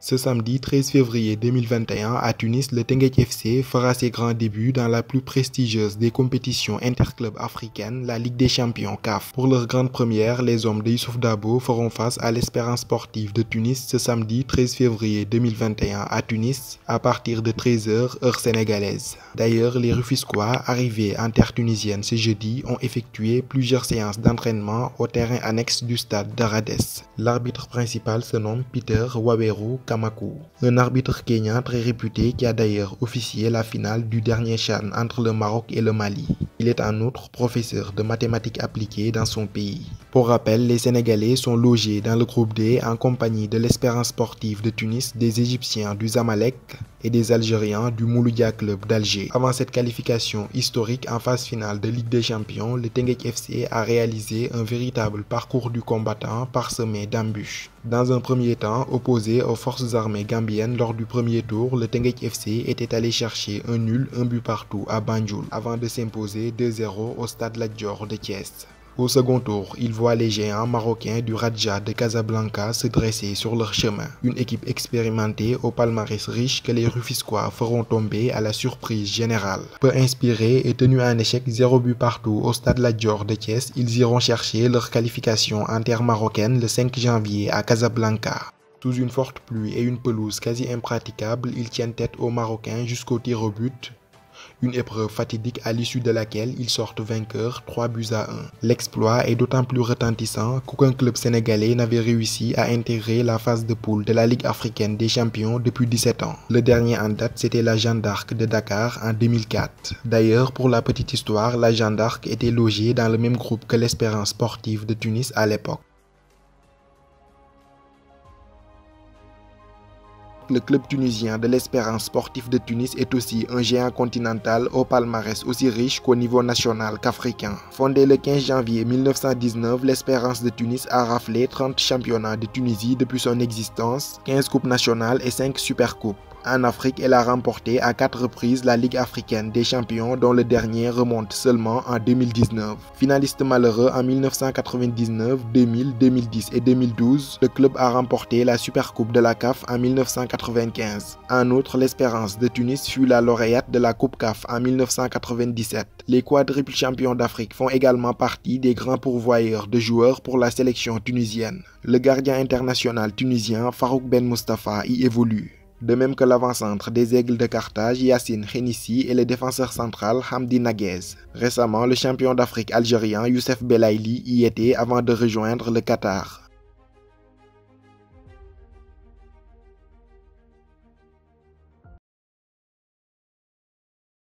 Ce samedi 13 février 2021 à Tunis, le Teungueth FC fera ses grands débuts dans la plus prestigieuse des compétitions interclubs africaines, la Ligue des Champions CAF. Pour leur grande première, les hommes de Youssouf Dabo feront face à l'Espérance sportive de Tunis ce samedi 13 février 2021 à Tunis à partir de 13h heure sénégalaise. D'ailleurs, les Rufisquois arrivés en terre tunisienne ce jeudi ont effectué plusieurs séances d'entraînement au terrain annexe du stade d'Aradès. L'arbitre principal se nomme Peter Waweru Kamakou, un arbitre kényan très réputé qui a d'ailleurs officié la finale du dernier CHAN entre le Maroc et le Mali. Il est en outre professeur de mathématiques appliquées dans son pays. Pour rappel, les Sénégalais sont logés dans le groupe D en compagnie de l'Espérance sportive de Tunis, des Égyptiens du Zamalek et des Algériens du Mouloudia Club d'Alger. Avant cette qualification historique en phase finale de Ligue des Champions, le Teungueth FC a réalisé un véritable parcours du combattant parsemé d'embûches. Dans un premier temps, opposé aux forces armées gambiennes lors du premier tour, le Teungueth FC était allé chercher un nul, un but partout à Banjul, avant de s'imposer 2-0 au stade Lat Dior de Thiès. Au second tour, ils voient les géants marocains du Raja de Casablanca se dresser sur leur chemin. Une équipe expérimentée au palmarès riche que les Rufisquois feront tomber à la surprise générale. Peu inspirés et tenus à un échec 0 but partout au stade Lat Dior de Thiès, ils iront chercher leur qualification en terre marocaine le 5 janvier à Casablanca. Sous une forte pluie et une pelouse quasi impraticable, ils tiennent tête aux Marocains jusqu'au tir au but. Une épreuve fatidique à l'issue de laquelle ils sortent vainqueurs 3-1. L'exploit est d'autant plus retentissant qu'aucun club sénégalais n'avait réussi à intégrer la phase de poule de la Ligue africaine des champions depuis 17 ans. Le dernier en date, c'était la Jeanne d'Arc de Dakar en 2004. D'ailleurs, pour la petite histoire, la Jeanne d'Arc était logée dans le même groupe que l'Espérance sportive de Tunis à l'époque. Le club tunisien de l'Espérance sportive de Tunis est aussi un géant continental au palmarès aussi riche qu'au niveau national qu'africain. Fondé le 15 janvier 1919, l'Espérance de Tunis a raflé 30 championnats de Tunisie depuis son existence, 15 coupes nationales et 5 supercoupes. En Afrique, elle a remporté à 4 reprises la Ligue africaine des champions dont le dernier remonte seulement en 2019. Finaliste malheureux en 1999, 2000, 2010 et 2012, le club a remporté la Supercoupe de la CAF en 1995. En outre, l'Espérance de Tunis fut la lauréate de la Coupe CAF en 1997. Les quadruples champions d'Afrique font également partie des grands pourvoyeurs de joueurs pour la sélection tunisienne. Le gardien international tunisien Farouk Ben Moustapha y évolue. De même que l'avant-centre des Aigles de Carthage, Yassine Khenissi, et le défenseur central Hamdi Naguez. Récemment, le champion d'Afrique algérien Youssef Belaïli y était avant de rejoindre le Qatar.